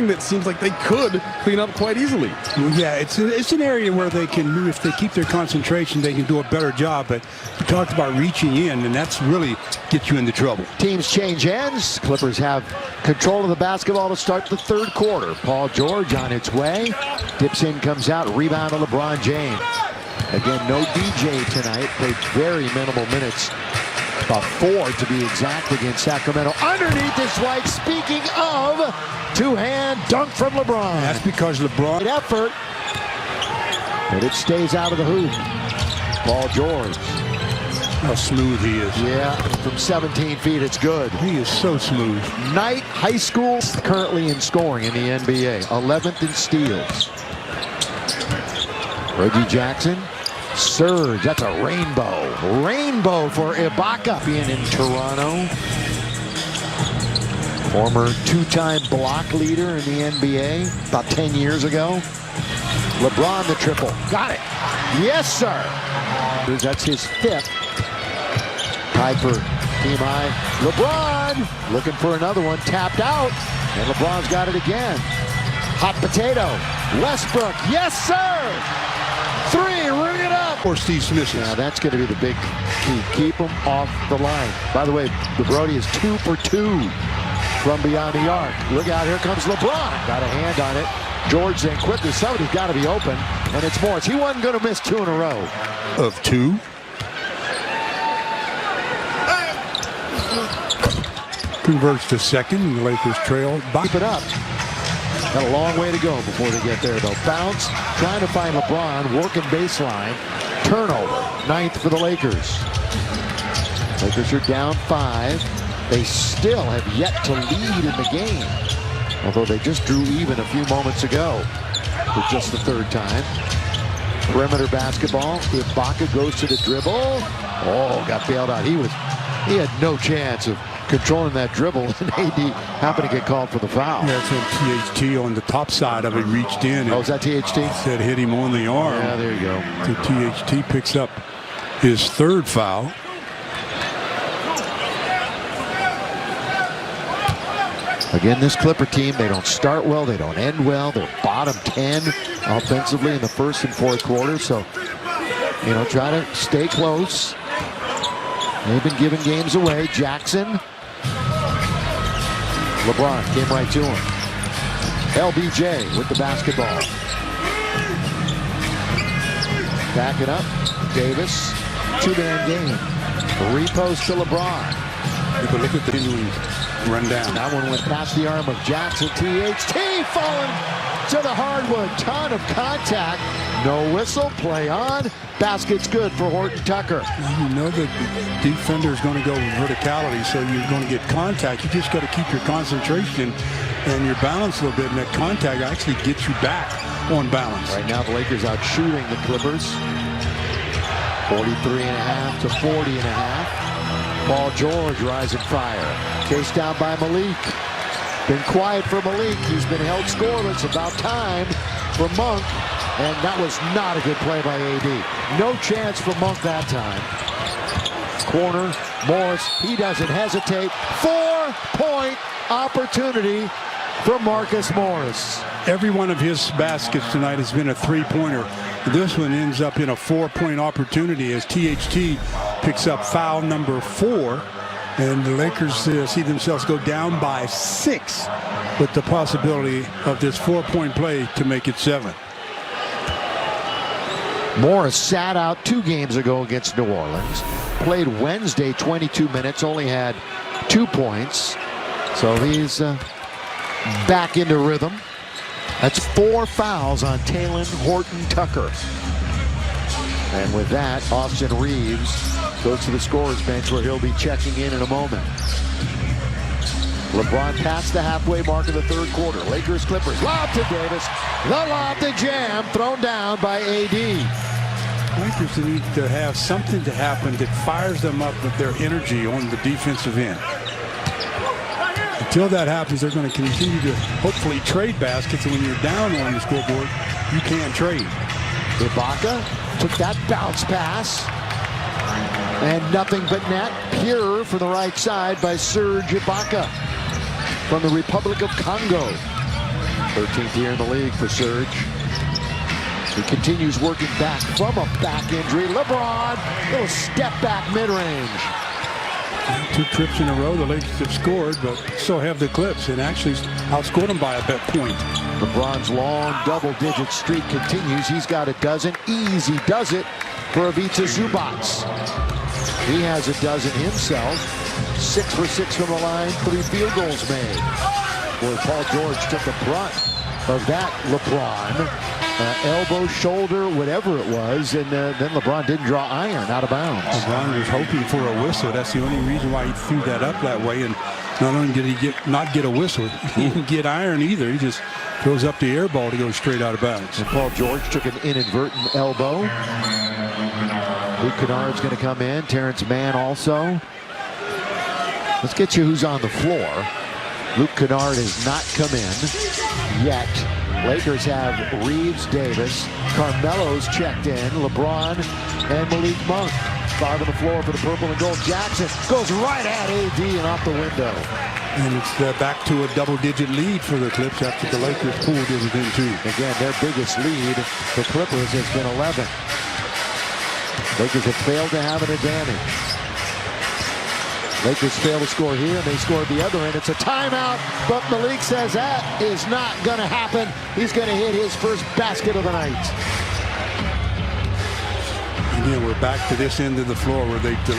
that seems like they could clean up quite easily. Well, yeah, it's an area where they can, if they keep their concentration, they can do a better job. But we talked about reaching in, and that's really gets you into trouble. Teams change ends. Clippers have control of the basketball to start the third quarter. Paul George on its way. Dips in, comes out, rebound to LeBron James. Again, no DJ tonight. Played very minimal minutes. About 4 to be exact against Sacramento. Underneath is White. Speaking of, two-hand dunk from LeBron. That's because LeBron. Good effort. But it stays out of the hoop. Paul George. How smooth he is. Yeah, from 17 feet, it's good. He is so smooth. Knight High School currently in scoring in the NBA. 11th in steals. Reggie Jackson. Surge, that's a rainbow. Rainbow for Ibaka being in Toronto. Former two-time block leader in the NBA about 10 years ago. LeBron the triple. Got it. Yes, sir. That's his 5th. Tied for team high. LeBron looking for another one. Tapped out. And LeBron's got it again. Hot potato. Westbrook. Yes, sir. 3, ring it up. Or Steve Smith. Now that's going to be the big key. Keep him off the line. By the way, the Brody is 2 for 2 from beyond the arc. Look out, here comes LeBron. Got a hand on it. George then quickly, somebody's got to be open. And it's Morris. He wasn't going to miss 2 in a row. Of 2. Converts to second, and the Lakers trail. Keep it up. Got a long way to go before they get there, though. Bounce, trying to find LeBron, working baseline. Turnover, 9th for the Lakers. Lakers are down 5. They still have yet to lead in the game, although they just drew even a few moments ago for just the 3rd time. Perimeter basketball. Ibaka goes to the dribble. Oh, got bailed out. He had no chance of controlling that dribble, and AD happened to get called for the foul. That's when THT on the top side of it reached in. Oh, is that THT? Said hit him on the arm. Yeah, there you go. So THT picks up his 3rd foul. Again, this Clipper team, they don't start well, they don't end well. They're bottom 10 offensively in the 1st and 4th quarter. So, try to stay close. They've been giving games away. Jackson. LeBron came right to him. LBJ with the basketball. Back it up. Davis. 2-man game. Repost to LeBron. But look at the run down. That one went past the arm of Jackson. THT falling to the hardwood. Ton of contact. No whistle. Play on. Basket's good for Horton Tucker. You know that the defender is going to go verticality, so you're going to get contact. You just got to keep your concentration and your balance a little bit, and that contact actually gets you back on balance. Right now, the Lakers out shooting the Clippers. 43.5 to 40.5. Paul George rising fire. Chased down by Malik. Been quiet for Malik. He's been held scoreless. About time for Monk. And that was not a good play by AD. No chance for Monk that time. Corner, Morris, he doesn't hesitate. 4-point opportunity for Marcus Morris. Every one of his baskets tonight has been a 3-pointer. This one ends up in a 4-point opportunity as THT picks up foul number 4. And the Lakers see themselves go down by 6 with the possibility of this 4-point play to make it 7. Morris sat out 2 games ago against New Orleans. Played Wednesday 22 minutes, only had 2 points. So he's back into rhythm. That's 4 fouls on Talen Horton Tucker. And with that, Austin Reeves goes to the scorer's bench where he'll be checking in a moment. LeBron past the halfway mark of the 3rd quarter. Lakers, Clippers, lob to Davis. The lob to Jam, thrown down by AD. Lakers need to have something to happen that fires them up with their energy on the defensive end. Until that happens, they're going to continue to hopefully trade baskets. And when you're down on the scoreboard, you can't trade. Ibaka took that bounce pass. And nothing but net. Pure for the right side by Serge Ibaka from the Republic of Congo. 13th year in the league for Serge. He continues working back from a back injury. LeBron, little step back mid-range. 2 trips in a row, the Lakers have scored, but so have the Clips, and actually outscored them by a point. LeBron's long double-digit streak continues. He's got a dozen. Easy does it for Ivica Zubac. He has a dozen himself. 6 for 6 from the line. 3 field goals made. Boy, Paul George took the brunt of that LeBron. Elbow, shoulder, whatever it was, and then LeBron didn't draw iron out of bounds. LeBron was hoping for a whistle. That's the only reason why he threw that up that way. And not only did he not get a whistle, he didn't get iron either. He just throws up the air ball to go straight out of bounds. And Paul George took an inadvertent elbow. Luke Kennard's going to come in. Terrence Mann also. Let's get you who's on the floor. Luke Kennard has not come in yet. Lakers have Reeves, Davis, Carmelo's checked in, LeBron, and Malik Monk. 5 on the floor for the purple and gold. Jackson goes right at AD and off the window. And it's back to a double-digit lead for the Clips after the Lakers pulled it within 2. Again, their biggest lead for Clippers has been 11. Lakers have failed to have an advantage. Lakers fail to score here, and they scored the other end. It's a timeout, but Malik says that is not going to happen. He's going to hit his first basket of the night. Again, we're back to this end of the floor where they